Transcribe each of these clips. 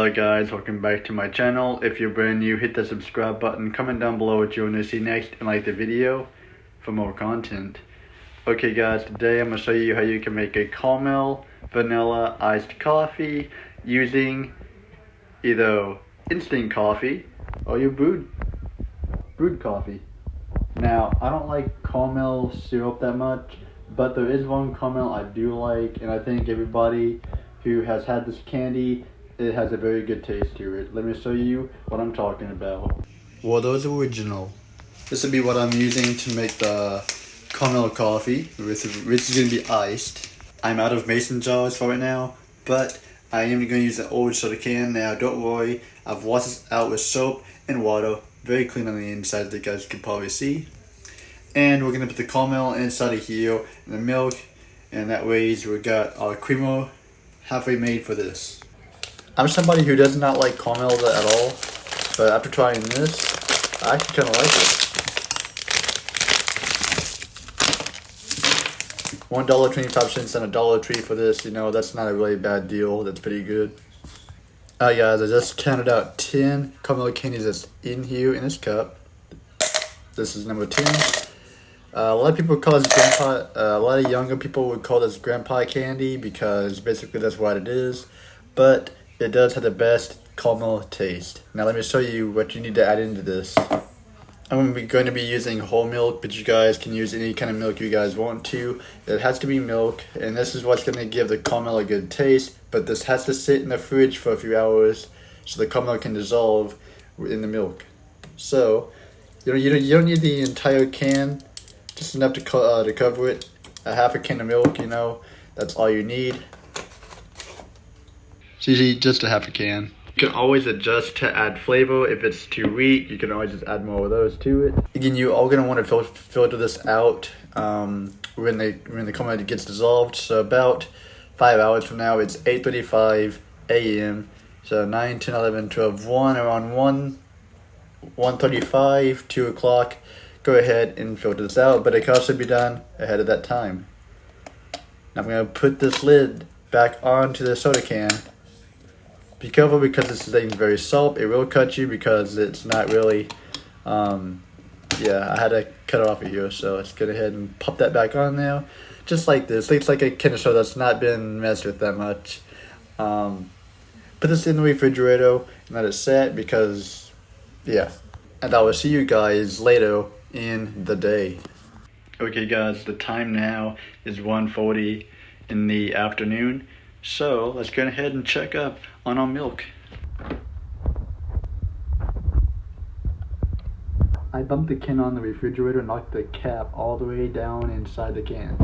Alright guys, welcome back to my channel. If you're brand new, hit the subscribe button, comment down below what you want to see next, and like the video for more content. Okay guys, today I'm going to show you how you can make a Carmel vanilla iced coffee using either instant coffee or your brewed coffee. Now, I don't like caramel syrup that much, but there is one caramel I do like, and I think everybody who has had this candy, it has a very good taste to it. Let me show you what I'm talking about. Water's original. This will be what I'm using to make the caramel coffee, which is going to be iced. I'm out of mason jars for right now, but I am going to use an old soda can. Now, don't worry, I've washed this out with soap and water. Very clean on the inside, that you guys can probably see. And we're going to put the caramel inside of here, and the milk, and that way we got our creamer halfway made for this. I'm somebody who does not like caramel at all, but after trying this, I actually kind of like it. $1.25 and $1.03 for this, you know, that's not a really bad deal. That's pretty good. Alright guys, I just counted out 10 caramel candies that's in here in this cup. This is number 10. A lot of people call this grandpa, a lot of younger people would call this grandpa candy because basically that's what it is. But it does have the best caramel taste. Now let me show you what you need to add into this. I'm going to be using whole milk, but you guys can use any kind of milk you guys want to. It has to be milk, and this is what's going to give the caramel a good taste. But this has to sit in the fridge for a few hours so the caramel can dissolve in the milk. So you don't need the entire can, just enough to cover it. A half a can of milk, you know, that's all you need. It's usually just a half a can. You can always adjust to add flavor. If it's too weak, you can always just add more of those to it. Again, you are going to want to filter this out when the caramel gets dissolved. So about 5 hours from now, it's 8:35 a.m. So 9, 10, 11, 12, 1, around 1:35, 2 o'clock. Go ahead and filter this out, but it can also be done ahead of that time. Now I'm going to put this lid back onto the soda can. Be careful because this thing's very soft. It will cut you because it's not really, yeah, I had to cut it off of here. So let's go ahead and pop that back on there. Just like this. Looks like a can of soda that's not been messed with that much. Put this in the refrigerator and let it set because, yeah. And I will see you guys later in the day. Okay guys, the time now is 1:40 in the afternoon. So let's go ahead and check up on our milk. I bumped the can on the refrigerator and knocked the cap all the way down inside the can.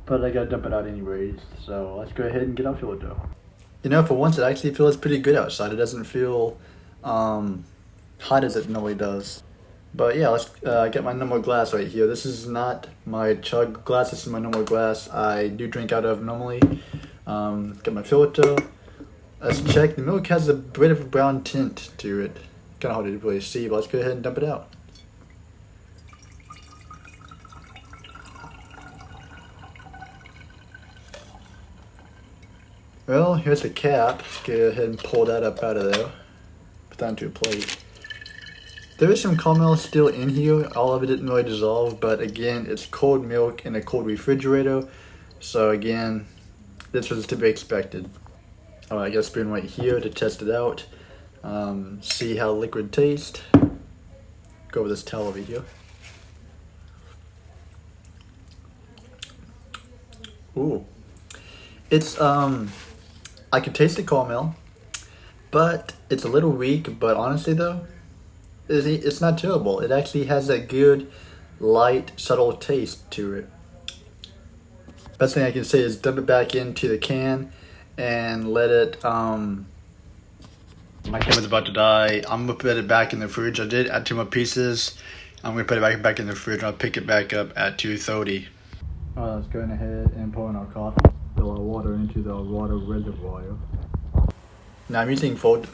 But I gotta dump it out anyways, so let's go ahead and get our filter. You know, for once it actually feels pretty good outside. It doesn't feel hot as it normally does. But yeah, let's get my normal glass right here. This is not my chug glass, this is my normal glass I do drink out of normally. Get my filter. Let's check. The milk has a bit of a brown tint to it. Kind of hard to really see, but let's go ahead and dump it out. Well, here's the cap. Let's go ahead and pull that up out of there. Put that onto a plate. There is some caramel still in here. All of it didn't really dissolve, but again, it's cold milk in a cold refrigerator. So again, this was to be expected. Alright, I got a spoon right here to test it out. See how liquid tastes. Go over this towel over here. Ooh. It's, I can taste the caramel, but it's a little weak, but honestly though, it's not terrible. It actually has that good, light, subtle taste to it. Best thing I can say is dump it back into the can and let it, my camera's about to die. I'm gonna put it back in the fridge. I did add 2 more pieces. I'm gonna put it back in the fridge and I'll pick it back up at 2:30. Alright, let's go ahead and pour in our coffee. Fill our water into the water reservoir. Now I'm using folders.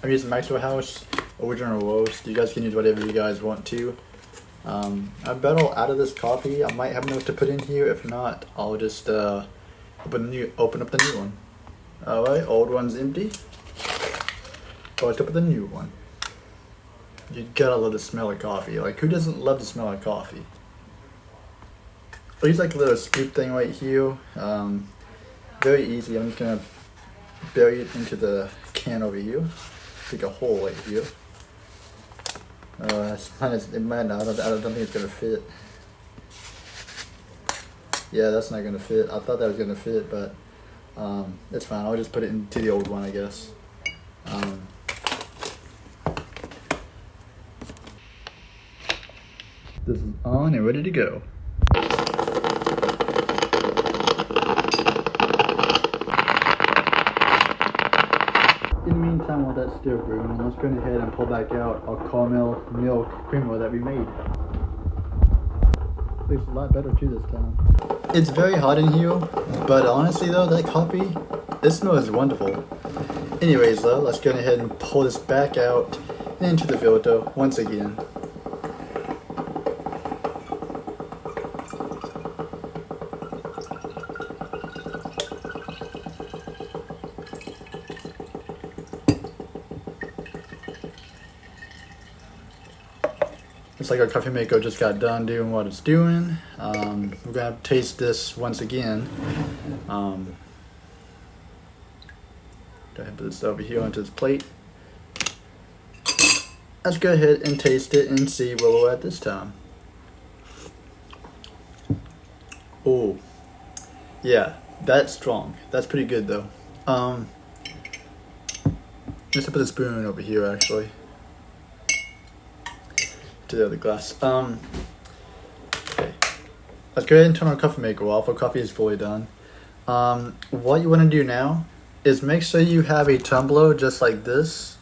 I'm using Maxwell House Original Roast. You guys can use whatever you guys want to. I bet I'll out of this coffee. I might have enough to put in here. If not, I'll just open up the new one. Alright, old one's empty. Or to put the new one. You gotta love the smell of coffee. Like, who doesn't love the smell of coffee? Use like a little scoop thing right here. Very easy. I'm just gonna bury it into the can over here. Take a hole right here. It might not. I don't think it's gonna fit. Yeah, that's not gonna fit. I thought that was gonna fit, but it's fine. I'll just put it into the old one, I guess. This is on and ready to go. In the meantime, while that's still brewing, let's go ahead and pull back out our caramel milk creamer that we made. Looks a lot better too this time. It's very hot in here, but honestly though, that coffee, it smells wonderful. Anyways though, let's go ahead and pull this back out into the filter once again. Looks like our coffee maker just got done doing what it's doing. We're gonna have to taste this once again. Go ahead and put this over here onto this plate. Let's go ahead and taste it and see where we're at this time. Oh, yeah, that's strong. That's pretty good though. Just to put the spoon over here actually. To the other glass. Okay. Let's go ahead and turn our coffee maker off. Our coffee is fully done. What you want to do now is make sure you have a tumbler just like this,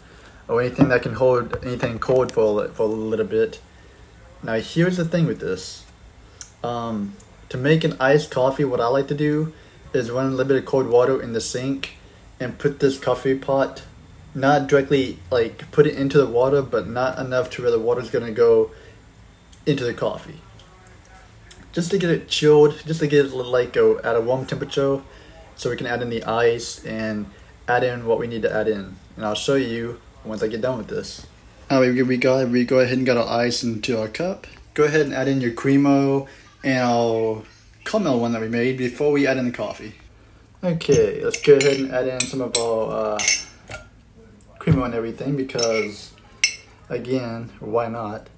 or anything that can hold anything cold for a little bit. Now here's the thing with this. To make an iced coffee, what I like to do is run a little bit of cold water in the sink and put this coffee pot, not directly like put it into the water, but not enough to where the water's gonna go into the coffee. Just to get it chilled, just to get it like at a warm temperature, so we can add in the ice and add in what we need to add in. And I'll show you once I get done with this. We go ahead and got our ice into our cup. Go ahead and add in your creamer and our caramel one that we made before we add in the coffee. Okay, let's go ahead and add in some of our creamer and everything because, again, why not?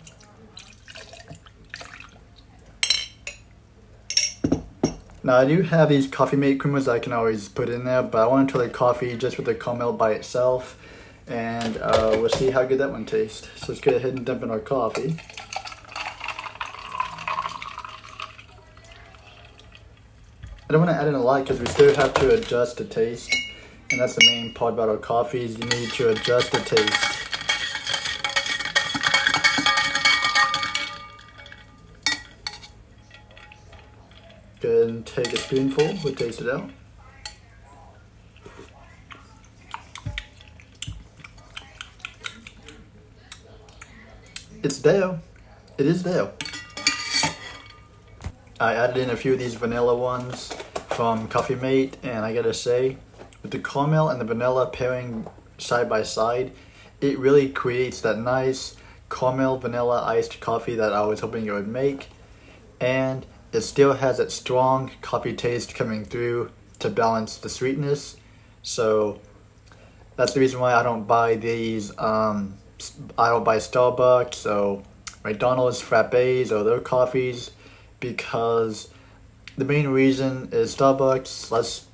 Now I do have these coffee mate creamers that I can always put in there, but I want to try the coffee just with the caramel by itself, and we'll see how good that one tastes. So let's go ahead and dump in our coffee. I don't want to add in a lot because we still have to adjust the taste. And that's the main part about our coffees. You need to adjust the taste. Go ahead and take a spoonful. We'll taste it out. It's there. It is there. I added in a few of these vanilla ones from Coffee Mate, and I gotta say, with the caramel and the vanilla pairing side by side, it really creates that nice caramel vanilla iced coffee that I was hoping it would make. And it still has that strong coffee taste coming through to balance the sweetness. So that's the reason why I don't buy these. I don't buy Starbucks or McDonald's frappes or their coffees, because the main reason is Starbucks, let's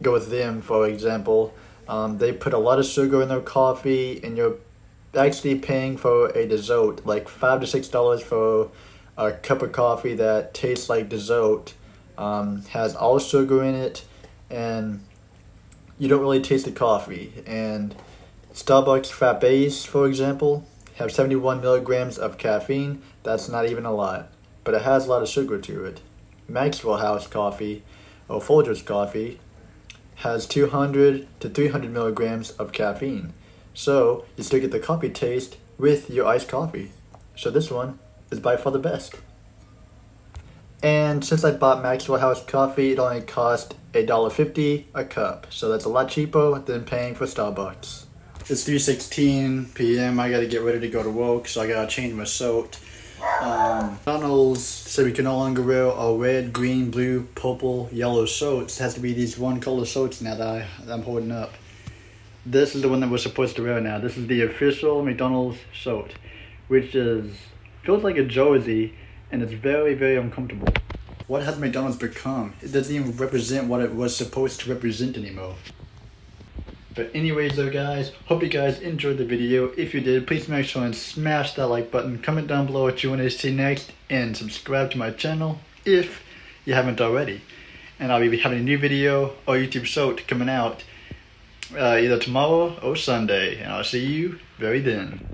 go with them for example, they put a lot of sugar in their coffee and you're actually paying for a dessert, like $5 to $6 for a cup of coffee that tastes like dessert, has all sugar in it, and you don't really taste the coffee. And Starbucks frappes, for example, have 71 milligrams of caffeine. That's not even a lot, but it has a lot of sugar to it. Maxwell House coffee, or Folgers coffee, has 200 to 300 milligrams of caffeine. So you still get the coffee taste with your iced coffee. So this one is by far the best. And since I bought Maxwell House coffee, it only cost $1.50 a cup. So that's a lot cheaper than paying for Starbucks. It's 3:16 p.m. I gotta get ready to go to work, so I gotta change my suit. McDonald's said we can no longer wear our red, green, blue, purple, yellow suits. It has to be these one color suits now that I'm holding up. This is the one that we're supposed to wear now. This is the official McDonald's suit, which feels like a jersey, and it's very, very uncomfortable. What has McDonald's become? It doesn't even represent what it was supposed to represent anymore. But anyways though guys, hope you guys enjoyed the video. If you did, please make sure and smash that like button, comment down below what you want to see next, and subscribe to my channel if you haven't already. And I'll be having a new video or YouTube short coming out either tomorrow or Sunday, and I'll see you very then.